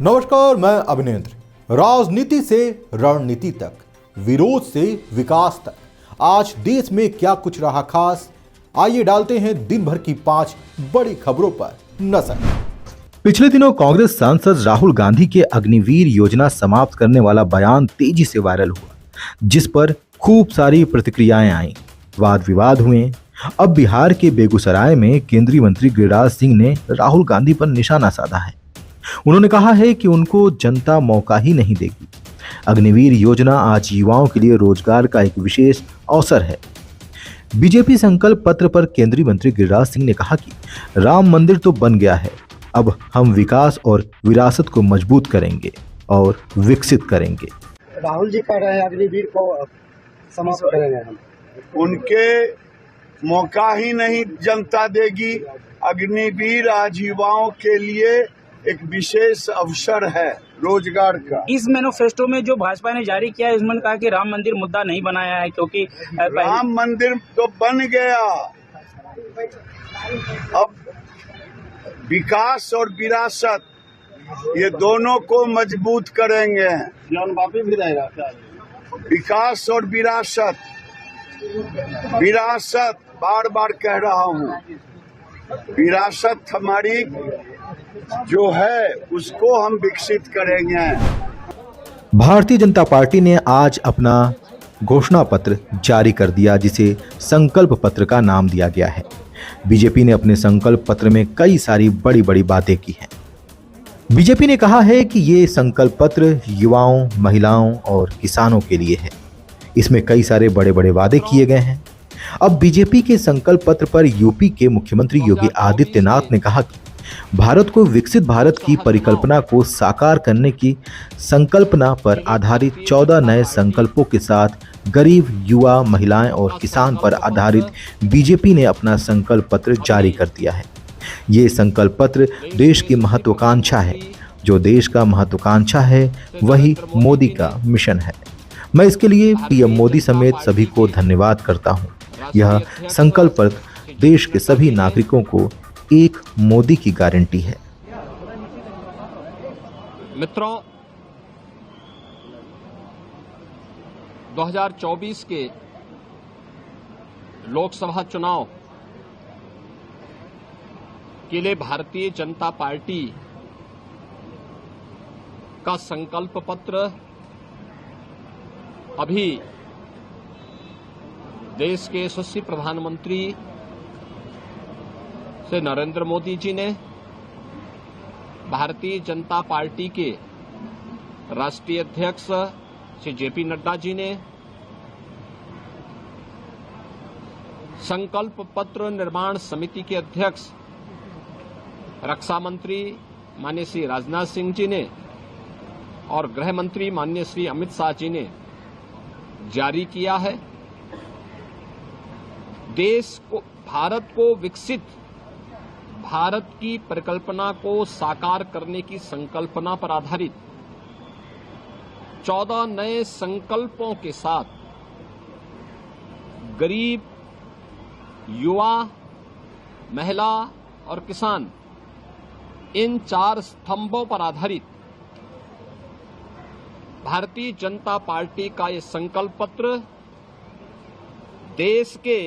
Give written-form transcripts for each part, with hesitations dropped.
नमस्कार, मैं अभिनेंद्र। राजनीति से रणनीति तक, विरोध से विकास तक, आज देश में क्या कुछ रहा खास, आइए डालते हैं दिन भर की 5 बड़ी खबरों पर नजर। पिछले दिनों कांग्रेस सांसद राहुल गांधी के अग्निवीर योजना समाप्त करने वाला बयान तेजी से वायरल हुआ, जिस पर खूब सारी प्रतिक्रियाएं आईं, वाद विवाद हुए। अब बिहार के बेगूसराय में केंद्रीय मंत्री गिरिराज सिंह ने राहुल गांधी पर निशाना साधा है। उन्होंने कहा है कि उनको जनता मौका ही नहीं देगी। अग्निवीर योजना आज युवाओं के लिए रोजगार का एक विशेष अवसर है। बीजेपी संकल्प पत्र पर केंद्रीय मंत्री गिरिराज सिंह ने कहा कि राम मंदिर तो बन गया है, अब हम विकास और विरासत को मजबूत करेंगे और विकसित करेंगे। राहुल जी कह रहे हैं अग्निवीर को समाप्त करेंगे हम। उनके मौका ही नहीं जनता देगी। अग्निवीर आज युवाओं के लिए एक विशेष अवसर है रोजगार का। इस मैनिफेस्टो में जो भाजपा ने जारी किया है, इसमें कहा कि राम मंदिर मुद्दा नहीं बनाया है, क्योंकि राम मंदिर तो बन गया, अब विकास और विरासत ये दोनों को मजबूत करेंगे। भी रहेगा विकास और विरासत, विरासत बार बार कह रहा हूँ, विरासत हमारी जो है उसको हम विकसित करेंगे। भारतीय जनता पार्टी ने आज अपना घोषणा पत्र जारी कर दिया, जिसे संकल्प पत्र का नाम दिया गया है। बीजेपी ने अपने संकल्प पत्र में कई सारी बड़ी बड़ी बातें की हैं। बीजेपी ने कहा है कि ये संकल्प पत्र युवाओं, महिलाओं और किसानों के लिए है। इसमें कई सारे बड़े बड़े वादे किए गए हैं। अब बीजेपी के संकल्प पत्र पर यूपी के मुख्यमंत्री योगी आदित्यनाथ ने कहा कि भारत को विकसित भारत की परिकल्पना को साकार करने की संकल्पना पर आधारित 14 नए संकल्पों के साथ गरीब, युवा, महिलाएं और किसान पर आधारित बीजेपी ने अपना संकल्प पत्र जारी कर दिया है। ये संकल्प पत्र देश की महत्वाकांक्षा है। जो देश का महत्वाकांक्षा है वही मोदी का मिशन है। मैं इसके लिए पीएम मोदी समेत सभी को धन्यवाद करता हूँ। यह संकल्प पत्र देश के सभी नागरिकों को एक मोदी की गारंटी है। मित्रों, 2024 के लोकसभा चुनाव के लिए भारतीय जनता पार्टी का संकल्प पत्र अभी देश के यशस्वी प्रधानमंत्री से नरेंद्र मोदी जी ने, भारतीय जनता पार्टी के राष्ट्रीय अध्यक्ष श्री जेपी नड्डा जी ने, संकल्प पत्र निर्माण समिति के अध्यक्ष रक्षा मंत्री माननीय श्री राजनाथ सिंह जी ने और गृह मंत्री माननीय श्री अमित शाह जी ने जारी किया है। देश को, भारत को विकसित भारत की परिकल्पना को साकार करने की संकल्पना पर आधारित 14 नए संकल्पों के साथ गरीब, युवा, महिला और किसान, इन 4 स्तंभों पर आधारित भारतीय जनता पार्टी का ये संकल्प पत्र देश के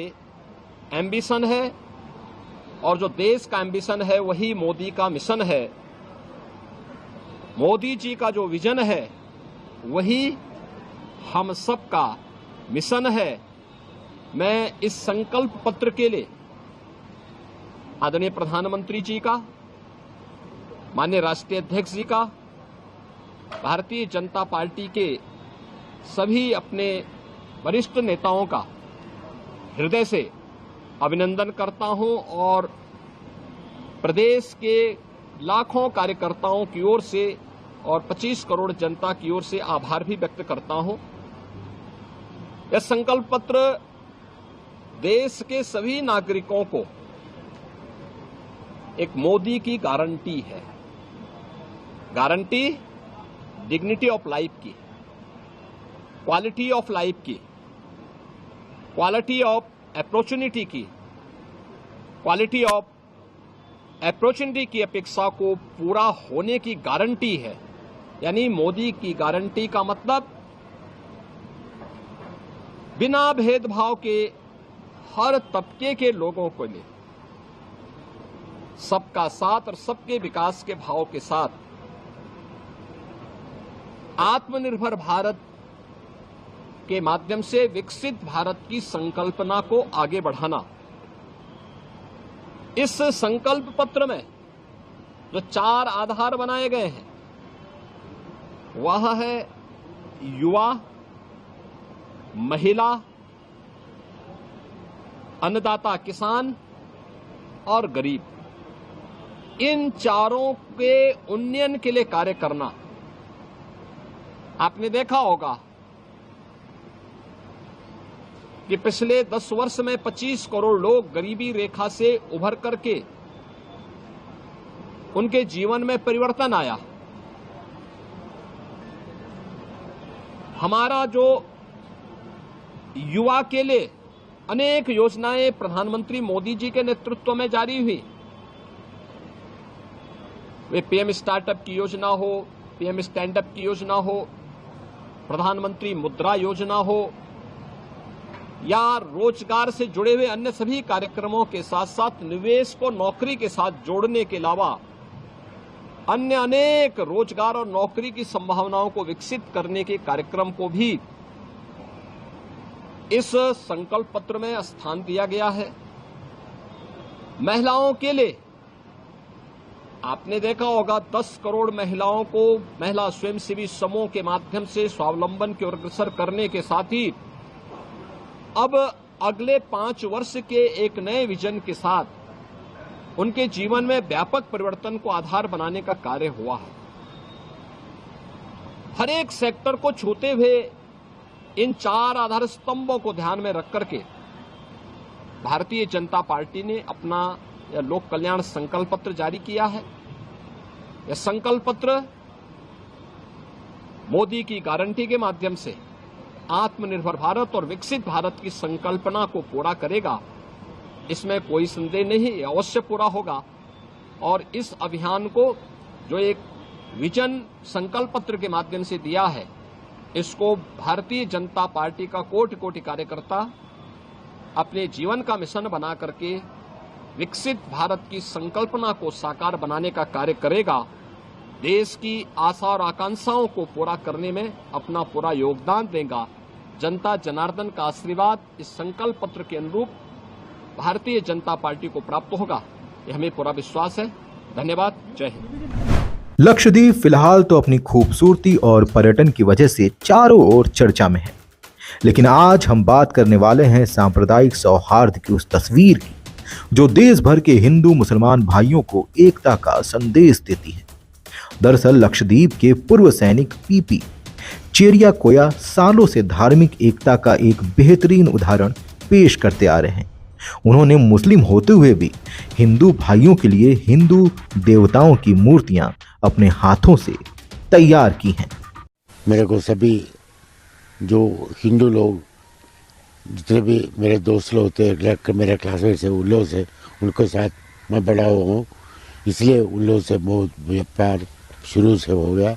एम्बिशन है, और जो देश का एम्बिशन है वही मोदी का मिशन है। मोदी जी का जो विजन है वही हम सब का मिशन है। मैं इस संकल्प पत्र के लिए आदरणीय प्रधानमंत्री जी का, माननीय राष्ट्रीय अध्यक्ष जी का, भारतीय जनता पार्टी के सभी अपने वरिष्ठ नेताओं का हृदय से अभिनंदन करता हूं और प्रदेश के लाखों कार्यकर्ताओं की ओर से और 25 करोड़ जनता की ओर से आभार भी व्यक्त करता हूं। यह संकल्प पत्र देश के सभी नागरिकों को एक मोदी की गारंटी है। गारंटी डिग्निटी ऑफ लाइफ की, क्वालिटी ऑफ लाइफ की, क्वालिटी ऑफ अपॉर्चुनिटी की, क्वालिटी ऑफ अपॉर्चुनिटी की अपेक्षा को पूरा होने की गारंटी है। यानी मोदी की गारंटी का मतलब बिना भेदभाव के हर तबके के लोगों को लिए सबका साथ और सबके विकास के भाव के साथ आत्मनिर्भर भारत के माध्यम से विकसित भारत की संकल्पना को आगे बढ़ाना। इस संकल्प पत्र में जो 4 आधार बनाए गए हैं वह है युवा, महिला, अन्नदाता किसान और गरीब। इन चारों के उन्नयन के लिए कार्य करना। आपने देखा होगा कि पिछले 10 वर्ष में 25 करोड़ लोग गरीबी रेखा से उभर करके उनके जीवन में परिवर्तन आया। हमारा जो युवा के लिए अनेक योजनाएं प्रधानमंत्री मोदी जी के नेतृत्व में जारी हुई, वे पीएम स्टार्टअप की योजना हो, पीएम स्टैंडअप की योजना हो, प्रधानमंत्री मुद्रा योजना हो या रोजगार से जुड़े हुए अन्य सभी कार्यक्रमों के साथ साथ निवेश को नौकरी के साथ जोड़ने के अलावा अन्य अनेक रोजगार और नौकरी की संभावनाओं को विकसित करने के कार्यक्रम को भी इस संकल्प पत्र में स्थान दिया गया है। महिलाओं के लिए आपने देखा होगा 10 करोड़ महिलाओं को महिला स्वयंसेवी समूह के माध्यम से स्वावलंबन की ओर अग्रसर करने के साथ ही अब अगले 5 वर्ष के एक नए विजन के साथ उनके जीवन में व्यापक परिवर्तन को आधार बनाने का कार्य हुआ है। हर एक सेक्टर को छूते हुए इन 4 आधार स्तंभों को ध्यान में रख करके भारतीय जनता पार्टी ने अपना यह लोक कल्याण संकल्प पत्र जारी किया है। यह संकल्प पत्र मोदी की गारंटी के माध्यम से आत्मनिर्भर भारत और विकसित भारत की संकल्पना को पूरा करेगा, इसमें कोई संदेह नहीं। यह अवश्य पूरा होगा और इस अभियान को जो एक विजन संकल्प पत्र के माध्यम से दिया है, इसको भारतीय जनता पार्टी का कोटि कोटि कार्यकर्ता अपने जीवन का मिशन बना करके विकसित भारत की संकल्पना को साकार बनाने का कार्य करेगा। देश की आशा और आकांक्षाओं को पूरा करने में अपना पूरा योगदान देगा। जनता जनार्दन का आशीर्वाद इस संकल्प पत्र के अनुरूप भारतीय जनता पार्टी को प्राप्त होगा, यह हमें पूरा विश्वास है। धन्यवाद। जय हिंद। लक्षद्वीप फिलहाल तो अपनी खूबसूरती और पर्यटन की वजह से चारों ओर चर्चा में है, लेकिन आज हम बात करने वाले हैं सांप्रदायिक सौहार्द की उस तस्वीर की जो देश भर के हिंदू मुसलमान भाइयों को एकता का संदेश देती है। दरअसल लक्षद्वीप के पूर्व सैनिक पीपी चेरिया कोया सालों से धार्मिक एकता का एक बेहतरीन उदाहरण पेश करते आ रहे हैं। उन्होंने मुस्लिम होते हुए भी हिंदू भाइयों के लिए हिंदू देवताओं की मूर्तियां अपने हाथों से तैयार की हैं। मेरे को सभी जो हिंदू लोग जितने भी मेरे दोस्त लोग होते मेरे क्लासमेट से उन लोगों से उनके साथ मैं बड़ा हुआ हूँ, इसलिए उन लोगों से बहुत प्यार शुरू से हो गया।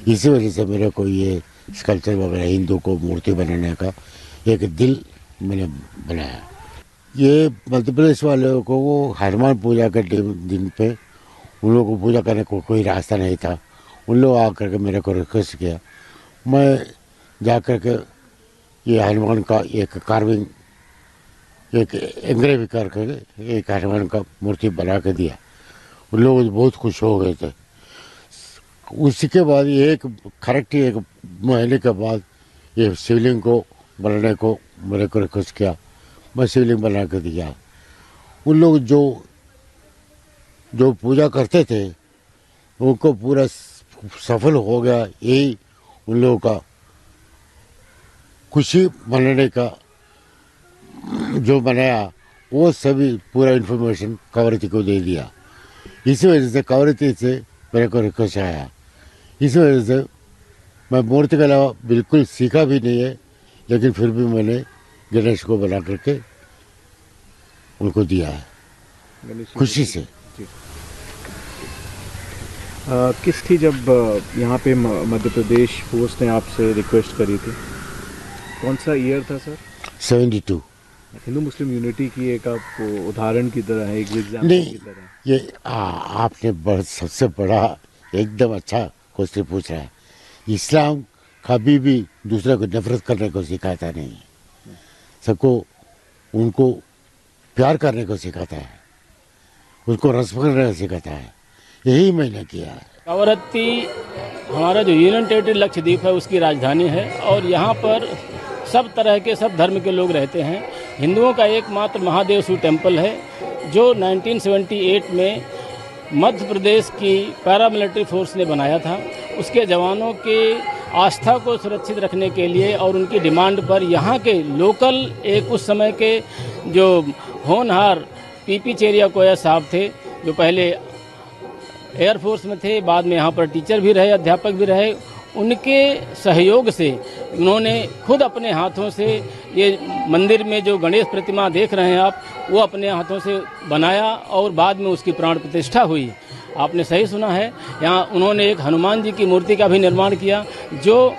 इसी वजह से मेरे को ये स्कल्पचर वगैरह हिंदू को मूर्ति बनाने का एक दिल मैंने बनाया। ये मध्य प्रदेश वालों को वो हनुमान पूजा के दिन पे उन लोगों को पूजा करने को कोई रास्ता नहीं था। उन लोग आकर के मेरे को रिक्वेस्ट किया, मैं जा कर के ये हनुमान का एक कार्विंग एक एंग्रेव करके एक हनुमान का मूर्ति बना के दिया। उन लोग बहुत खुश हो गए थे। उसी के बाद एक महीने के बाद ये शिवलिंग को बनाने को मेरे को रिक्वेस्ट किया, मैं शिवलिंग बना के दिया। उन लोग जो पूजा करते थे उनको पूरा सफल हो गया। यही उन लोगों का खुशी मनाने का जो बनाया वो सभी पूरा इन्फॉर्मेशन कांवरती को दे दिया। इसी वजह से कांवरती से मेरे को रिक्वेस्ट आया। इस वजह से मैं मूर्ति के अलावा बिल्कुल सीखा भी नहीं है, लेकिन फिर भी मैंने गणेश को बना करके उनको दिया है खुशी से। किस थी जब यहाँ पे मध्य प्रदेश फोर्स ने आपसे रिक्वेस्ट करी थी? कौन सा ईयर था सर? 72। हिंदू मुस्लिम यूनिटी की एक आप उदाहरण की तरह है, एक एग्जाम्पल नहीं, की तरह। ये आपने सबसे बड़ा एकदम अच्छा क्वेश्चन पूछ रहा है। इस्लाम कभी भी दूसरे को नफरत करने को सिखाता नहीं, सबको उनको प्यार करने को सिखाता है, उनको रेस्पेक्ट करने को सिखाता है। यही मैंने किया है। कवरत्ती हमारा जो यूनियन टेरिटरी लक्षद्वीप है उसकी राजधानी है और यहाँ पर सब तरह के सब धर्म के लोग रहते हैं। हिंदुओं का एकमात्र महादेव शिव टेम्पल है जो 1978 में मध्य प्रदेश की पैरामिलिट्री फोर्स ने बनाया था। उसके जवानों के आस्था को सुरक्षित रखने के लिए और उनकी डिमांड पर यहाँ के लोकल एक उस समय के जो होनहार पीपी चेरिया कोया साहब थे, जो पहले एयरफोर्स में थे, बाद में यहाँ पर टीचर भी रहे, अध्यापक भी रहे, उनके सहयोग से उन्होंने खुद अपने हाथों से ये मंदिर में जो गणेश प्रतिमा देख रहे हैं आप, वो अपने हाथों से बनाया और बाद में उसकी प्राण प्रतिष्ठा हुई। आपने सही सुना है, यहाँ उन्होंने एक हनुमान जी की मूर्ति का भी निर्माण किया जो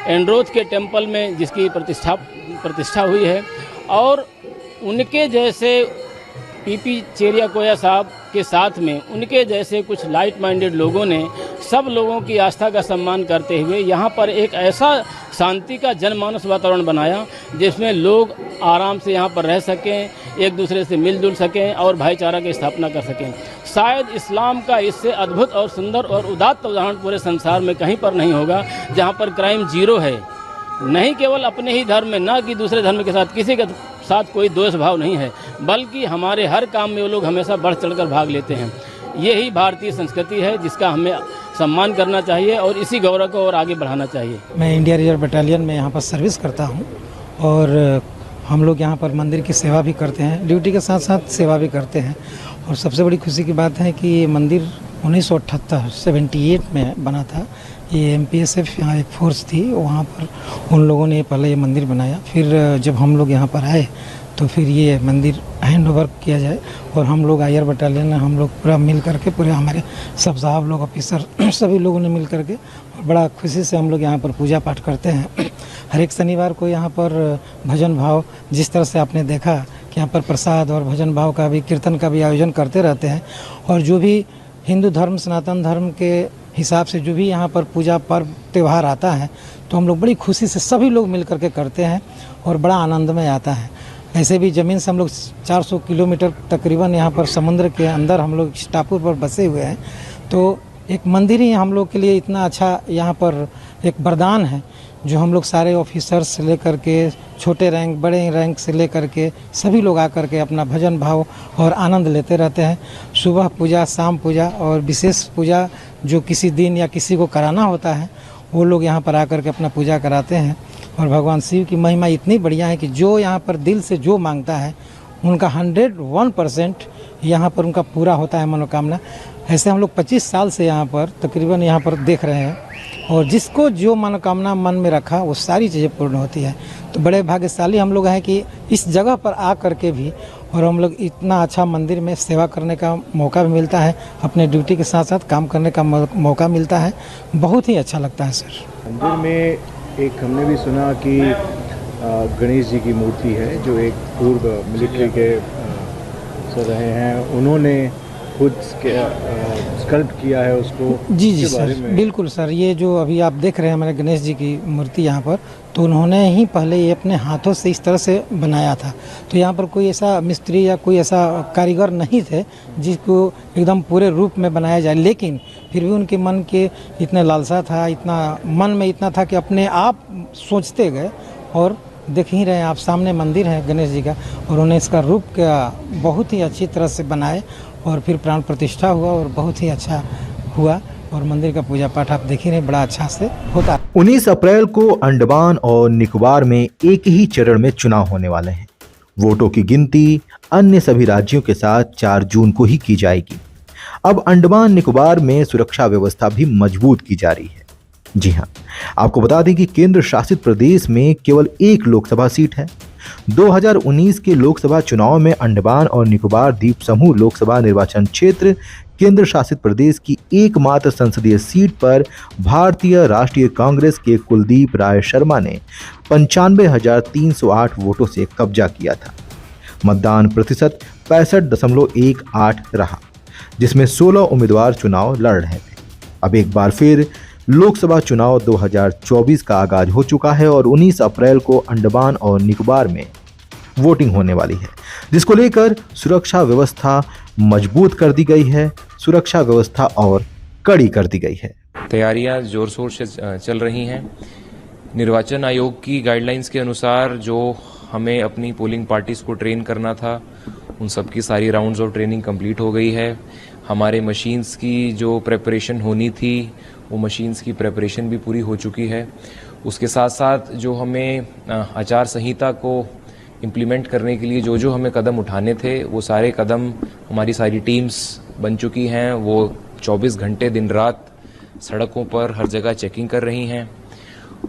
एंड्रोथ के टेम्पल में जिसकी प्रतिष्ठा हुई है। और उनके जैसे पीपी चेरिया कोया साहब के साथ में उनके जैसे कुछ लाइट माइंडेड लोगों ने सब लोगों की आस्था का सम्मान करते हुए यहाँ पर एक ऐसा शांति का जनमानस वातावरण बनाया जिसमें लोग आराम से यहाँ पर रह सकें, एक दूसरे से मिलजुल सकें और भाईचारा की स्थापना कर सकें। शायद इस्लाम का इससे अद्भुत और सुंदर और उदात्त उदाहरण पूरे संसार में कहीं पर नहीं होगा, जहाँ पर क्राइम जीरो है। नहीं केवल अपने ही धर्म में, ना कि दूसरे धर्म के साथ किसी के साथ कोई द्वेष भाव नहीं है, बल्कि हमारे हर काम में वो लोग हमेशा बढ़ चढ़कर भाग लेते हैं। यही भारतीय संस्कृति है जिसका हमें सम्मान करना चाहिए और इसी गौरव को और आगे बढ़ाना चाहिए। मैं इंडिया रिजर्व बटालियन में यहाँ पर सर्विस करता हूँ और हम लोग यहाँ पर मंदिर की सेवा भी करते हैं, ड्यूटी के साथ साथ सेवा भी करते हैं। और सबसे बड़ी खुशी की बात है कि ये मंदिर 1978 में बना था। ये MPSF यहाँ एक फोर्स थी, वहाँ पर उन लोगों ने पहले ये मंदिर बनाया। फिर जब हम लोग यहाँ पर आए तो फिर ये मंदिर हैंड ओवर किया जाए और हम लोग IR बटालियन हम लोग पूरा मिल करके, पूरे हमारे सब साहब लोग, ऑफिसर, सभी लोगों ने मिल करके बड़ा खुशी से हम लोग यहाँ पर पूजा पाठ करते हैं। हर एक शनिवार को यहाँ पर भजन भाव, जिस तरह से आपने देखा कि यहाँ पर प्रसाद और भजन भाव का भी, कीर्तन का भी आयोजन करते रहते हैं। और जो भी हिंदू धर्म, सनातन धर्म के हिसाब से जो भी यहाँ पर पूजा पर्व त्यौहार आता है तो हम लोग बड़ी खुशी से सभी लोग मिल करके करते हैं और बड़ा आनंदमय आता है। ऐसे भी ज़मीन से हम लोग 400 किलोमीटर तकरीबन यहाँ पर समुद्र के अंदर हम लोग इस टापू पर बसे हुए हैं, तो एक मंदिर ही हम लोग के लिए इतना अच्छा यहाँ पर एक वरदान है, जो हम लोग सारे ऑफिसर्स से लेकर के छोटे रैंक, बड़े रैंक से लेकर के सभी लोग आकर के अपना भजन भाव और आनंद लेते रहते हैं। सुबह पूजा, शाम पूजा और विशेष पूजा जो किसी दिन या किसी को कराना होता है, वो लोग यहाँ पर आकर के अपना पूजा कराते हैं। और भगवान शिव की महिमा इतनी बढ़िया है कि जो यहाँ पर दिल से जो मांगता है उनका 101% यहाँ पर उनका पूरा होता है मनोकामना। ऐसे हम लोग 25 साल से यहाँ पर तकरीबन यहाँ पर देख रहे हैं और जिसको जो मनोकामना मन में रखा वो सारी चीज़ें पूर्ण होती है। तो बड़े भाग्यशाली हम लोग हैं कि इस जगह पर आ कर के भी और हम लोग इतना अच्छा मंदिर में सेवा करने का मौका भी मिलता है, अपने ड्यूटी के साथ साथ काम करने का मौका मिलता है। बहुत ही अच्छा लगता है सर। मंदिर में एक हमने भी सुना कि गणेश जी की मूर्ति है जो एक पूर्व मिलिट्री के सर रहे हैं, उन्होंने खुद स्कल्प्ट किया है उसको। जी सर, बिल्कुल सर। ये जो अभी आप देख रहे हैं हमारे गणेश जी की मूर्ति यहाँ पर, तो उन्होंने ही पहले ये अपने हाथों से इस तरह से बनाया था। तो यहाँ पर कोई ऐसा मिस्त्री या कोई ऐसा कारीगर नहीं थे जिसको एकदम पूरे रूप में बनाया जाए, लेकिन फिर भी उनके मन के इतने लालसा था, इतना मन में इतना था कि अपने आप सोचते गए। और देख ही रहे हैं आप, सामने मंदिर है गणेश जी का और उन्हें इसका रूप का बहुत ही अच्छी तरह से बनाए और फिर प्राण प्रतिष्ठा हुआ और बहुत ही अच्छा हुआ। और मंदिर का पूजा पाठ आप देख ही रहे, बड़ा अच्छा से होता है। 19 अप्रैल को अंडमान और निकोबार में एक ही चरण में चुनाव होने वाले हैं। वोटों की गिनती अन्य सभी राज्यों के साथ 4 जून को ही की जाएगी। अब अंडमान निकोबार में सुरक्षा व्यवस्था भी मजबूत की जा रही है। जी हां, आपको बता दें कि केंद्र शासित प्रदेश में केवल 1 लोकसभा सीट है, 2019 के लोकसभा चुनाव में अंडमान और निकोबार द्वीप समूह लोकसभा निर्वाचन क्षेत्र केंद्र शासित प्रदेश की एकमात्र संसदीय सीट पर भारतीय राष्ट्रीय कांग्रेस के कुलदीप राय शर्मा ने 95,308 वोटों से कब्जा किया था। मतदान प्रतिशत 65.18 रहा, जिसमें 16 उम्मीदवार चुनाव लड़ रहे थे। अब एक बार फिर लोकसभा चुनाव 2024 का आगाज हो चुका है और 19 अप्रैल को अंडमान और निकोबार में वोटिंग होने वाली है, जिसको लेकर सुरक्षा व्यवस्था मजबूत कर दी गई है, सुरक्षा व्यवस्था और कड़ी कर दी गई है। तैयारियां जोर शोर से चल रही हैं। निर्वाचन आयोग की गाइडलाइंस के अनुसार जो हमें अपनी पोलिंग पार्टीज को ट्रेन करना था, उन सब की सारी राउंड्स ऑफ ट्रेनिंग कंप्लीट हो गई है। हमारे मशीन्स की जो प्रेपरेशन होनी थी, वो मशीन्स की प्रेपरेशन भी पूरी हो चुकी है। उसके साथ साथ जो हमें आचार संहिता को इम्प्लीमेंट करने के लिए जो हमें कदम उठाने थे, वो सारे कदम हमारी सारी टीम्स बन चुकी हैं। वो 24 घंटे दिन रात सड़कों पर हर जगह चेकिंग कर रही हैं।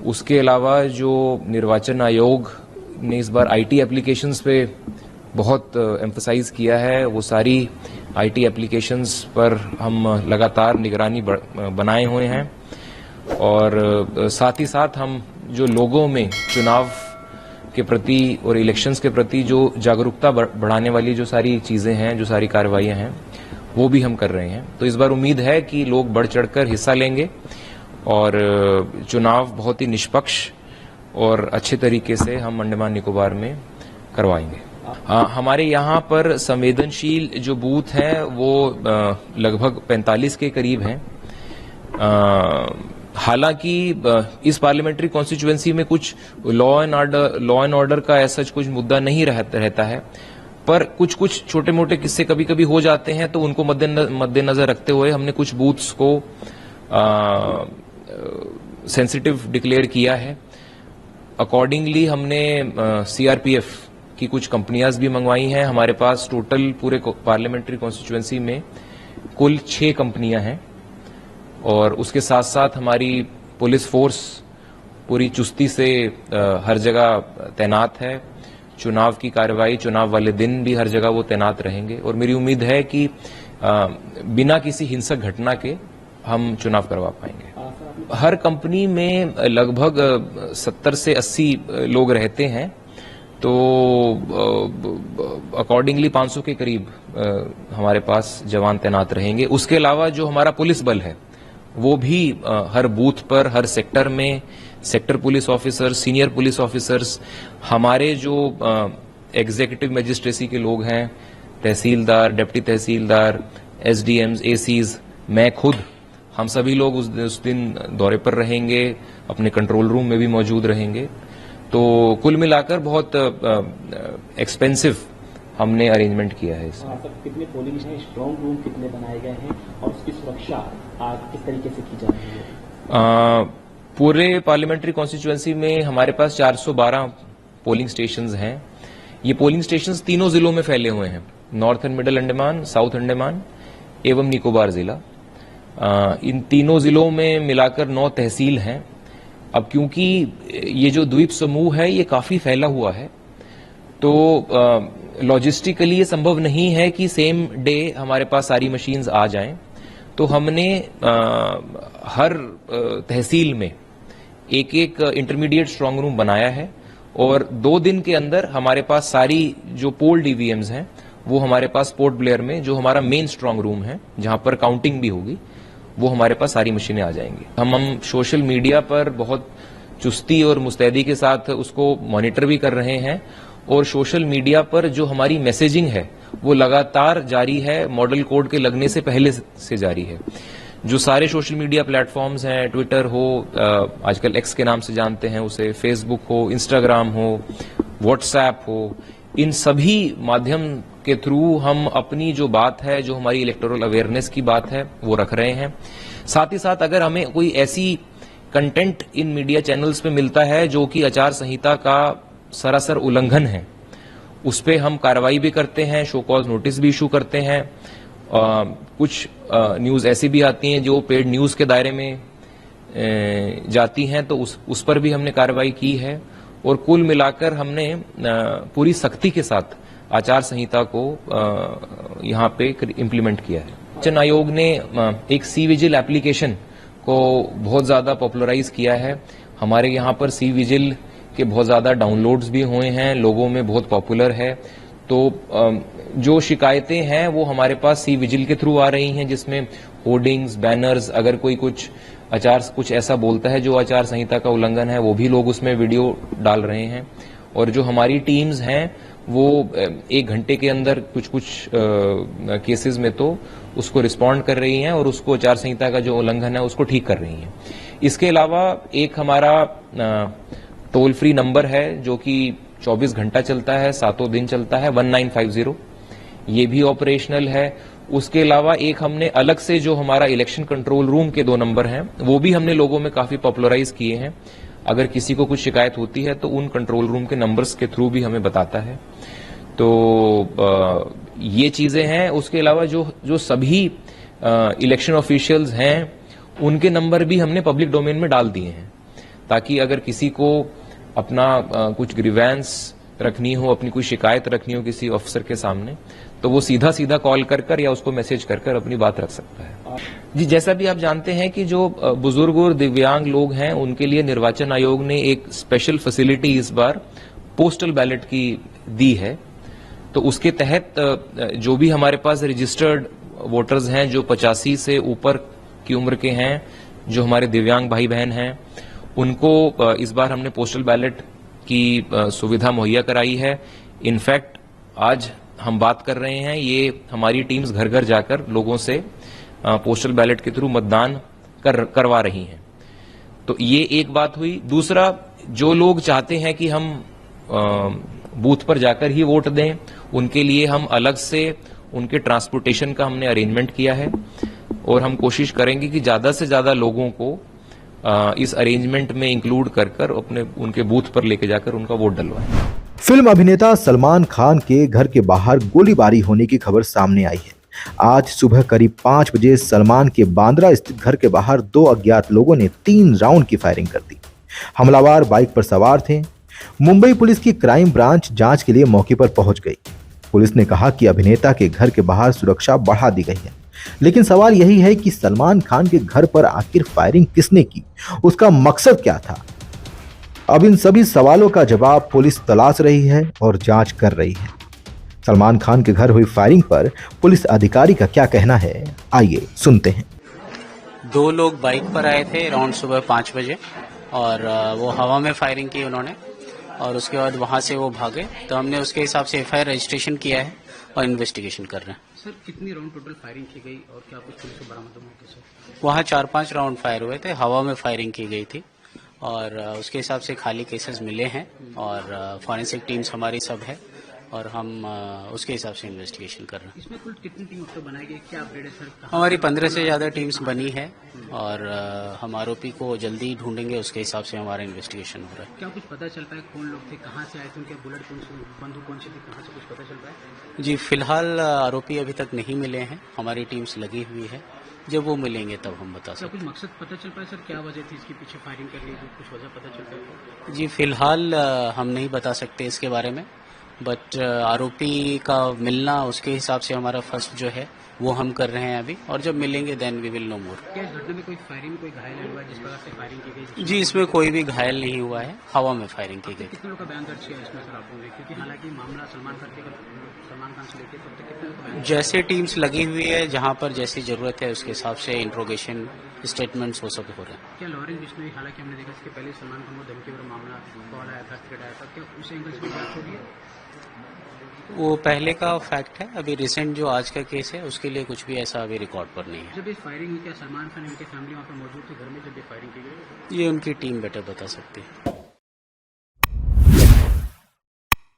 उसके अलावा जो निर्वाचन आयोग ने इस बार आईटी एप्लीकेशंस पे बहुत एम्फसाइज किया है, वो सारी आईटी एप्लीकेशंस पर हम लगातार निगरानी बनाए हुए हैं। और साथ ही साथ हम जो लोगों में चुनाव के प्रति और इलेक्शंस के प्रति जो जागरूकता बढ़ाने वाली जो सारी चीज़ें हैं, जो सारी कार्रवाइयां हैं, वो भी हम कर रहे हैं। तो इस बार उम्मीद है कि लोग बढ़ चढ़कर हिस्सा लेंगे और चुनाव बहुत ही निष्पक्ष और अच्छे तरीके से हम अंडमान निकोबार में करवाएंगे। हमारे यहाँ पर संवेदनशील जो बूथ हैं वो लगभग 45 के करीब हैं। हालांकि इस पार्लियामेंट्री कॉन्स्टिट्यूएंसी में कुछ लॉ एंड ऑर्डर का ऐसा कुछ मुद्दा नहीं रहता है, पर कुछ छोटे मोटे किस्से कभी कभी हो जाते हैं, तो उनको मद्देनजर रखते हुए हमने कुछ बूथ्स को सेंसिटिव डिक्लेयर किया है। अकॉर्डिंगली हमने सीआरपीएफ की कुछ कंपनियां भी मंगवाई हैं। हमारे पास टोटल पूरे पार्लियामेंट्री कॉन्स्टिट्यूएंसी में कुल 6 कंपनियां हैं और उसके साथ साथ हमारी पुलिस फोर्स पूरी चुस्ती से हर जगह तैनात है। चुनाव की कार्रवाई चुनाव वाले दिन भी हर जगह वो तैनात रहेंगे और मेरी उम्मीद है कि बिना किसी हिंसक घटना के हम चुनाव करवा पाएंगे। हर कंपनी में लगभग 70 से 80 लोग रहते हैं, तो अकॉर्डिंगली 500 के करीब हमारे पास जवान तैनात रहेंगे। उसके अलावा जो हमारा पुलिस बल है वो भी हर बूथ पर, हर सेक्टर में sector police officers, senior police officers, हमारे जो एग्जीक्यूटिव मजिस्ट्रेसी के लोग हैं, तहसीलदार, डिप्टी तहसीलदार, एसडीएम्स, एसीज, मैं खुद, हम सभी लोग उस दिन दौरे पर रहेंगे, अपने कंट्रोल रूम में भी मौजूद रहेंगे। तो कुल मिलाकर बहुत एक्सपेंसिव हमने अरेंजमेंट किया है इसमें। कितने पोलिंग स्ट्रांग रूम कितने बनाए गए हैं और उसकी सुरक्षा किस तरीके से की जा रही है? पूरे पार्लियामेंट्री कॉन्स्टिट्यूएंसी में हमारे पास 412 पोलिंग स्टेशंस हैं। ये पोलिंग स्टेशंस तीनों जिलों में फैले हुए हैं, north and middle Andaman, south Andaman एवं निकोबार जिला। इन तीनों जिलों में मिलाकर 9 तहसील हैं। अब क्योंकि ये जो द्वीप समूह है ये काफी फैला हुआ है, तो लॉजिस्टिकली ये संभव नहीं है कि सेम डे हमारे पास सारी मशीन्स आ जाएं। तो हमने हर तहसील में एक इंटरमीडिएट स्ट्रांग रूम बनाया है और 2 दिन के अंदर हमारे पास सारी जो पोल्ड ईवीएम्स हैं वो हमारे पास पोर्ट ब्लेयर में, जो हमारा मेन स्ट्रांग रूम है जहां पर काउंटिंग भी होगी, वो हमारे पास सारी मशीनें आ जाएंगी। हम सोशल मीडिया पर बहुत चुस्ती और मुस्तैदी के साथ उसको मॉनिटर भी कर रहे हैं और सोशल मीडिया पर जो हमारी मैसेजिंग है वो लगातार जारी है, मॉडल कोड के लगने से पहले से जारी है। जो सारे सोशल मीडिया प्लेटफॉर्म्स हैं, ट्विटर हो, आजकल एक्स के नाम से जानते हैं उसे, फेसबुक हो, इंस्टाग्राम हो, व्हाट्सएप हो, इन सभी माध्यम के थ्रू हम अपनी जो बात है, जो हमारी इलेक्टोरल अवेयरनेस की बात है, वो रख रहे हैं। साथ ही साथ अगर हमें कोई ऐसी कंटेंट इन मीडिया चैनल्स पे मिलता है जो कि आचार संहिता का सरासर उल्लंघन है, उस पे हम कार्रवाई भी करते हैं, शो कॉज नोटिस भी इशू करते हैं। कुछ न्यूज ऐसी भी आती हैं जो पेड न्यूज के दायरे में जाती हैं, तो उस पर भी हमने कार्रवाई की है। और कुल मिलाकर हमने पूरी सख्ती के साथ आचार संहिता को यहाँ पे इम्प्लीमेंट किया है। निर्वाचन आयोग ने एक सी विजिल एप्लीकेशन को बहुत ज्यादा पॉपुलराइज किया है। हमारे यहाँ पर सी विजिल के बहुत ज्यादा डाउनलोड्स भी हुए हैं, लोगों में बहुत पॉपुलर है। तो जो शिकायतें हैं वो हमारे पास सी विजिल के थ्रू आ रही हैं, जिसमें होर्डिंग्स, बैनर्स, अगर कोई कुछ ऐसा बोलता है जो आचार संहिता का उल्लंघन है, वो भी लोग उसमें वीडियो डाल रहे हैं। और जो हमारी टीम्स हैं वो 1 घंटे के अंदर कुछ केसेस में तो उसको रिस्पॉन्ड कर रही हैं और उसको आचार संहिता का जो उल्लंघन है उसको ठीक कर रही हैं। इसके अलावा एक हमारा टोल फ्री नंबर है जो कि 24 घंटा चलता है, 7 दिन चलता है, 1950, ये भी ऑपरेशनल है। उसके अलावा एक हमने अलग से जो हमारा इलेक्शन कंट्रोल रूम के 2 नंबर हैं वो भी हमने लोगों में काफी पॉपुलराइज किए हैं। अगर किसी को कुछ शिकायत होती है तो उन कंट्रोल रूम के नंबर्स के थ्रू भी हमें बताता है। तो ये चीजें हैं। उसके अलावा जो सभी इलेक्शन ऑफिशियल्स हैं उनके नंबर भी हमने पब्लिक डोमेन में डाल दिए हैं, ताकि अगर किसी को अपना कुछ ग्रीवेंस रखनी हो, अपनी कोई शिकायत रखनी हो किसी ऑफिसर के सामने, तो वो सीधा कॉल कर या उसको मैसेज कर अपनी बात रख सकता है। जी, जैसा भी आप जानते हैं कि जो बुजुर्ग और दिव्यांग लोग हैं उनके लिए निर्वाचन आयोग ने एक स्पेशल फैसिलिटी इस बार पोस्टल बैलेट की दी है। तो उसके तहत जो भी हमारे पास रजिस्टर्ड वोटर्स हैं जो 85 से ऊपर की उम्र के हैं, जो हमारे दिव्यांग भाई बहन हैं, उनको इस बार हमने पोस्टल बैलेट की सुविधा मुहैया कराई है। इनफैक्ट आज हम बात कर रहे हैं, ये हमारी टीम्स घर घर जाकर लोगों से पोस्टल बैलेट के थ्रू मतदान करवा रही हैं। तो ये एक बात हुई। दूसरा, जो लोग चाहते हैं कि हम बूथ पर जाकर ही वोट दें, उनके लिए हम अलग से उनके ट्रांसपोर्टेशन का हमने अरेंजमेंट किया है और हम कोशिश करेंगे कि ज्यादा से ज्यादा लोगों को इस अरेंजमेंट में इंक्लूड कर उनके बूथ पर लेके जाकर उनका वोट डलवाएं। फिल्म अभिनेता सलमान खान के घर के बाहर गोलीबारी होने की खबर सामने आई है। आज सुबह करीब 5 बजे सलमान के बांद्रा स्थित घर के बाहर 2 अज्ञात लोगों ने 3 राउंड की फायरिंग कर दी। हमलावर बाइक पर सवार थे। मुंबई पुलिस की क्राइम ब्रांच जांच के लिए मौके पर पहुंच गई। पुलिस ने कहा कि अभिनेता के घर के बाहर सुरक्षा बढ़ा दी गई है, लेकिन सवाल यही है कि सलमान खान के घर पर आखिर फायरिंग किसने की, उसका मकसद क्या था। अब इन सभी सवालों का जवाब पुलिस तलाश रही है और जांच कर रही है। सलमान खान के घर हुई फायरिंग पर पुलिस अधिकारी का क्या कहना है, आइए सुनते हैं। 2 लोग बाइक पर आए थे अराउंड सुबह 5 बजे और वो हवा में फायरिंग की उन्होंने, और उसके बाद वहां से वो भागे। तो हमने उसके हिसाब से FIR रजिस्ट्रेशन किया है और इन्वेस्टिगेशन कर रहे हैं। सर, कितनी राउंड टोटल फायरिंग की गई और क्या कुछ पुलिस को बरामद हुआ? वहाँ 4-5 राउंड फायर हुए थे, हवा में फायरिंग की गई थी और उसके हिसाब से खाली केसेस मिले हैं और फॉरेंसिक टीम्स हमारी सब है और हम उसके हिसाब से इन्वेस्टिगेशन कर रहे हैं। इसमें कुल कितनी टीम अब बनाई गई, क्या अपडेट है सर? हमारी 15 से ज़्यादा टीम्स बनी है और हम आरोपी को जल्दी ढूंढेंगे, उसके हिसाब से हमारा इन्वेस्टिगेशन हो रहा है। क्या कुछ पता चल पाया कौन लोग थे, कहाँ से आए थे, उनके बुलेट कौन से, बंदूक कौन सी थी, कहाँ से कुछ पता चल पाया? जी, फिलहाल आरोपी अभी तक नहीं मिले हैं, हमारी टीम्स लगी हुई है। जब वो मिलेंगे तब हम बता सकते हैं। कुछ मकसद पता चल पाया सर, क्या वजह थी इसके पीछे फायरिंग करने की, कुछ वजह पता चल पाया? जी, फिलहाल हम नहीं बता सकते इसके बारे में, बट आरोपी का मिलना, उसके हिसाब से हमारा फर्स्ट जो है वो हम कर रहे हैं अभी, और जब मिलेंगे देन वी विल नो मोर। क्या इस घटना में कोई फायरिंग, कोई घायल हुआ है जिस प्रकार से फायरिंग की गई? जी, इसमें कोई भी घायल नहीं हुआ है, हवा में फायरिंग की गई। कितने लोग का बयान दर्ज किया इसमें सर आपने, क्योंकि हालांकि मामला सलमान खान से लेके तब तक कितने लोग? जैसे टीम्स लगी हुई है, जहाँ पर जैसी जरूरत है उसके हिसाब से इंट्रोगेशन स्टेटमेंट्स वो सब हो रहे हैं। क्या लॉरेंस बिश्नोई, हालांकि हमने देखा इसके पहले सलमान खान को धमकी और मामला कॉल आया था, थ्रेट आया था, क्या उस एंगल से बात हो रही है? वो पहले का फैक्ट है, अभी रिसेंट जो आज का केस है उसके लिए कुछ भी ऐसा अभी रिकॉर्ड पर नहीं है। जब ये फायरिंग हुई, क्या सलमान खान इनके फैमिली वहाँ पर मौजूद थे घर में जब ये फायरिंग की गई? ये उनकी टीम बेटर बता सकती है।